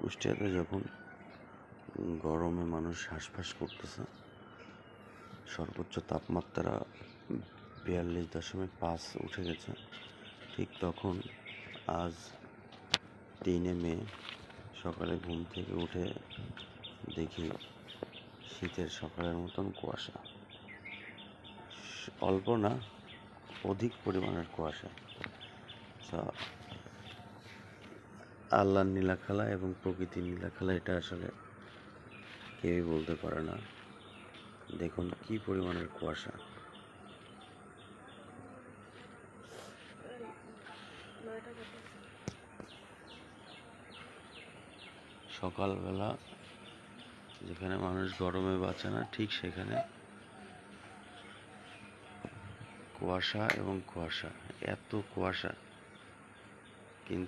কুষ্টিয়াতে যখন গরমে মানুষ হাঁসফাঁস করতেছে, সর্বোচ্চ তাপমাত্রা 42.5 উঠে গেছে, ঠিক তখন আজ 3 মে সকালে ঘুম থেকে উঠে দেখি শীতের সকালের মতন কুয়াশা। অল্প না, অধিক পরিমাণের কুয়াশা। আল্লাহর নীলাখেলা এবং প্রকৃতির নীলাখেলা, এটা আসলে কেউই বলতে পারে না। দেখুন কি পরিমাণের কুয়াশা। সকালবেলা যেখানে মানুষ গরমে বাঁচে না, ঠিক সেখানে কুয়াশা এবং কুয়াশা, এত কুয়াশা।